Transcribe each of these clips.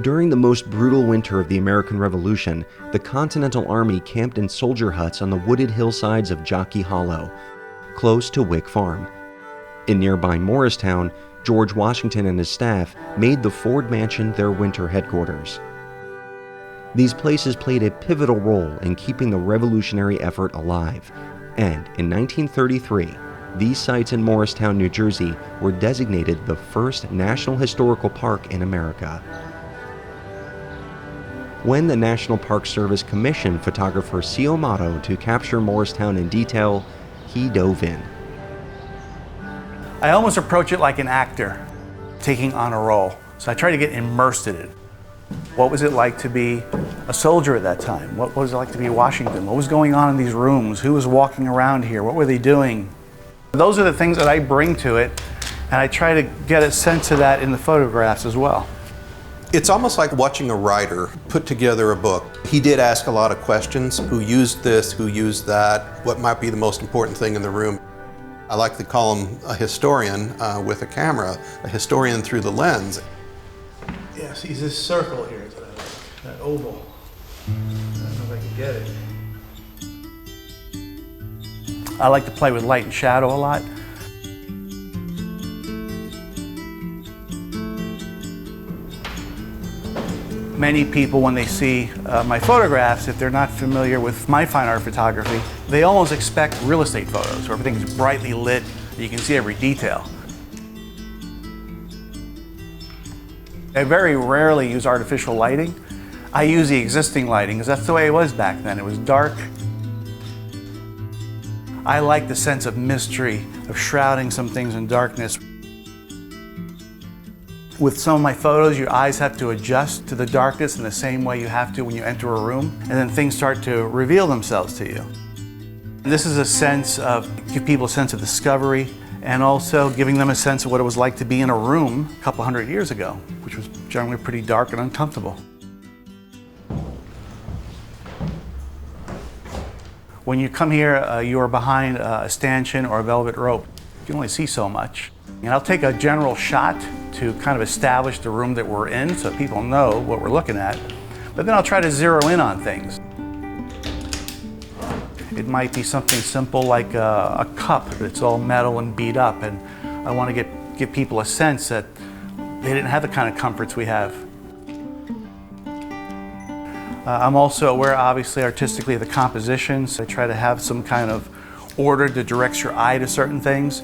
During the most brutal winter of the American Revolution, the Continental Army camped in soldier huts on the wooded hillsides of Jockey Hollow, close to Wick Farm. In nearby Morristown, George Washington and his staff made the Ford Mansion their winter headquarters. These places played a pivotal role in keeping the revolutionary effort alive, and in 1933, these sites in Morristown, New Jersey were designated the first National Historical Park in America. When the National Park Service commissioned photographer Xiomáro to capture Morristown in detail, he dove in. I almost approach it like an actor taking on a role. So I try to get immersed in it. What was it like to be a soldier at that time? What was it like to be Washington? What was going on in these rooms? Who was walking around here? What were they doing? Those are the things that I bring to it, and I try to get a sense of that in the photographs as well. It's almost like watching a writer put together a book. He did ask a lot of questions. Who used this? Who used that? What might be the most important thing in the room? I like to call him a historian with a camera, a historian through the lens. Yeah, see this circle here, that oval. I don't know if I can get it. I like to play with light and shadow a lot. Many people, when they see my photographs, if they're not familiar with my fine art photography, they almost expect real estate photos where everything's brightly lit, you can see every detail. I very rarely use artificial lighting. I use the existing lighting because that's the way it was back then. It was dark. I like the sense of mystery, of shrouding some things in darkness. With some of my photos, your eyes have to adjust to the darkness in the same way you have to when you enter a room, and then things start to reveal themselves to you. This is a sense of, give people a sense of discovery, and also giving them a sense of what it was like to be in a room a couple hundred years ago, which was generally pretty dark and uncomfortable. When you come here, you are behind a stanchion or a velvet rope. You can only see so much. And I'll take a general shot to kind of establish the room that we're in so people know what we're looking at. But then I'll try to zero in on things. It might be something simple like a cup that's all metal and beat up, and I want to give people a sense that they didn't have the kind of comforts we have. I'm also aware, obviously, artistically, of the compositions. I try to have some kind of order that directs your eye to certain things.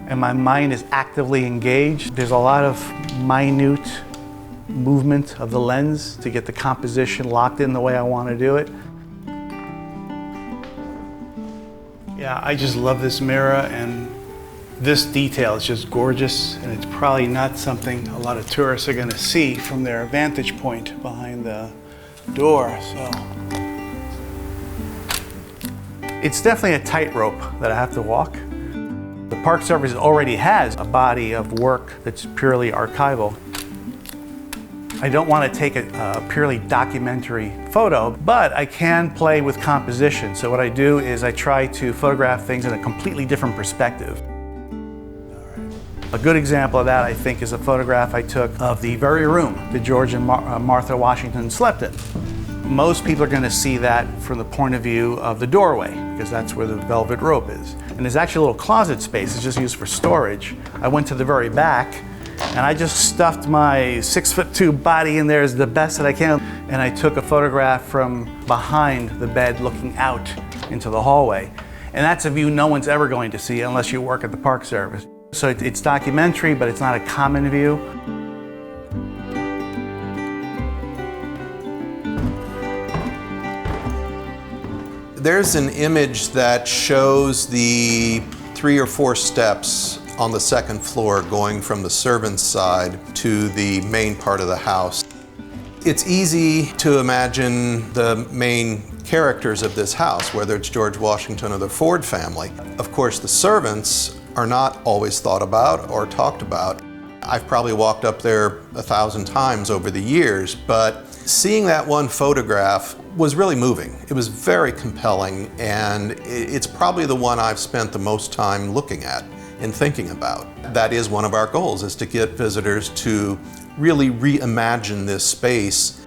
And my mind is actively engaged. There's a lot of minute movement of the lens to get the composition locked in the way I want to do it. Yeah, I just love this mirror, and this detail is just gorgeous, and it's probably not something a lot of tourists are going to see from their vantage point behind the door. So it's definitely a tightrope that I have to walk. The Park Service already has a body of work that's purely archival. I don't want to take a purely documentary photo, but I can play with composition. So what I do is I try to photograph things in a completely different perspective. A good example of that, I think, is a photograph I took of the very room that George and Martha Washington slept in. Most people are going to see that from the point of view of the doorway, because that's where the velvet rope is. And there's actually a little closet space. It's just used for storage. I went to the very back, and I just stuffed my 6'2" body in there as the best that I can. And I took a photograph from behind the bed looking out into the hallway. And that's a view no one's ever going to see unless you work at the Park Service. So it's documentary, but it's not a common view. There's an image that shows the 3 or 4 steps on the second floor going from the servants' side to the main part of the house. It's easy to imagine the main characters of this house, whether it's George Washington or the Ford family. Of course, the servants are not always thought about or talked about. I've probably walked up there 1,000 times over the years, but seeing that one photograph was really moving. It was very compelling, and it's probably the one I've spent the most time looking at. in thinking about. That is one of our goals, is to get visitors to really reimagine this space.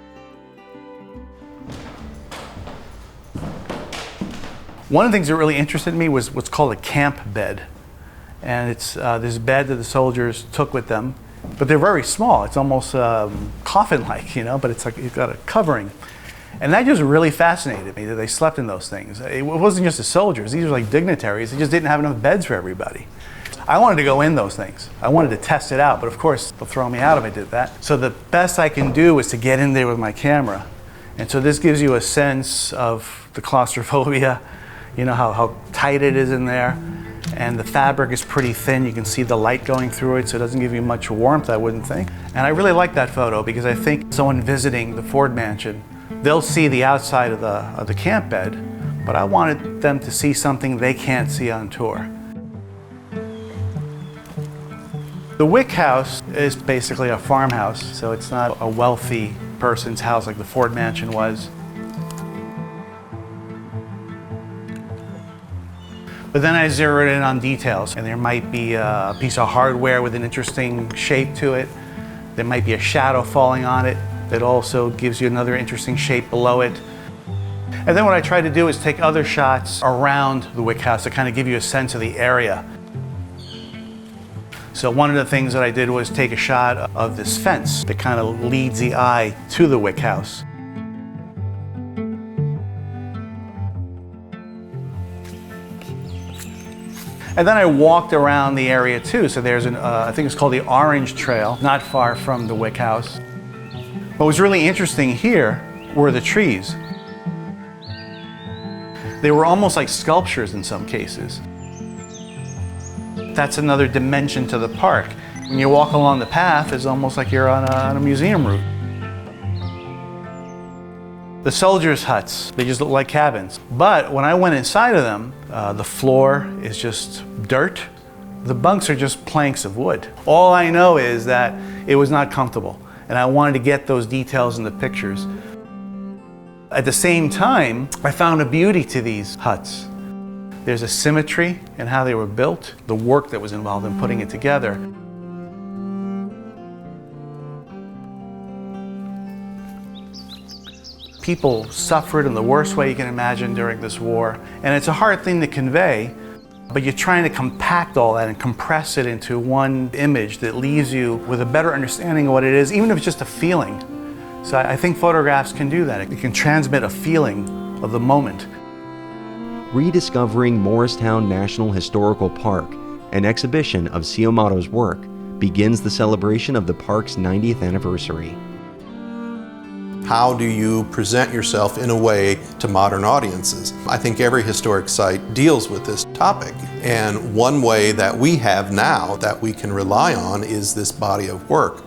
One of the things that really interested me was what's called a camp bed. And it's this bed that the soldiers took with them, but they're very small. It's almost coffin-like, but it's like you've got a covering. And that just really fascinated me, that they slept in those things. It wasn't just the soldiers, these were like dignitaries. They just didn't have enough beds for everybody. I wanted to go in those things. I wanted to test it out, but of course they'll throw me out if I did that. So the best I can do is to get in there with my camera. And so this gives you a sense of the claustrophobia, how tight it is in there. And the fabric is pretty thin. You can see the light going through it, so it doesn't give you much warmth, I wouldn't think. And I really like that photo because I think someone visiting the Ford Mansion, they'll see the outside of the camp bed, but I wanted them to see something they can't see on tour. The Wick House is basically a farmhouse, so it's not a wealthy person's house like the Ford Mansion was. But then I zeroed in on details, and there might be a piece of hardware with an interesting shape to it. There might be a shadow falling on it that also gives you another interesting shape below it. And then what I tried to do is take other shots around the Wick House to kind of give you a sense of the area. So one of the things that I did was take a shot of this fence that kind of leads the eye to the Wick House. And then I walked around the area too. So there's I think it's called the Orange Trail, not far from the Wick House. What was really interesting here were the trees. They were almost like sculptures in some cases. That's another dimension to the park. When you walk along the path, it's almost like you're on a museum route. The soldiers' huts, they just look like cabins. But when I went inside of them, the floor is just dirt. The bunks are just planks of wood. All I know is that it was not comfortable, and I wanted to get those details in the pictures. At the same time, I found a beauty to these huts. There's a symmetry in how they were built, the work that was involved in putting it together. People suffered in the worst way you can imagine during this war, and it's a hard thing to convey, but you're trying to compact all that and compress it into one image that leaves you with a better understanding of what it is, even if it's just a feeling. So I think photographs can do that. It can transmit a feeling of the moment. Rediscovering Morristown National Historical Park, an exhibition of Xiomáro's work, begins the celebration of the park's 90th anniversary. How do you present yourself in a way to modern audiences? I think every historic site deals with this topic. And one way that we have now that we can rely on is this body of work.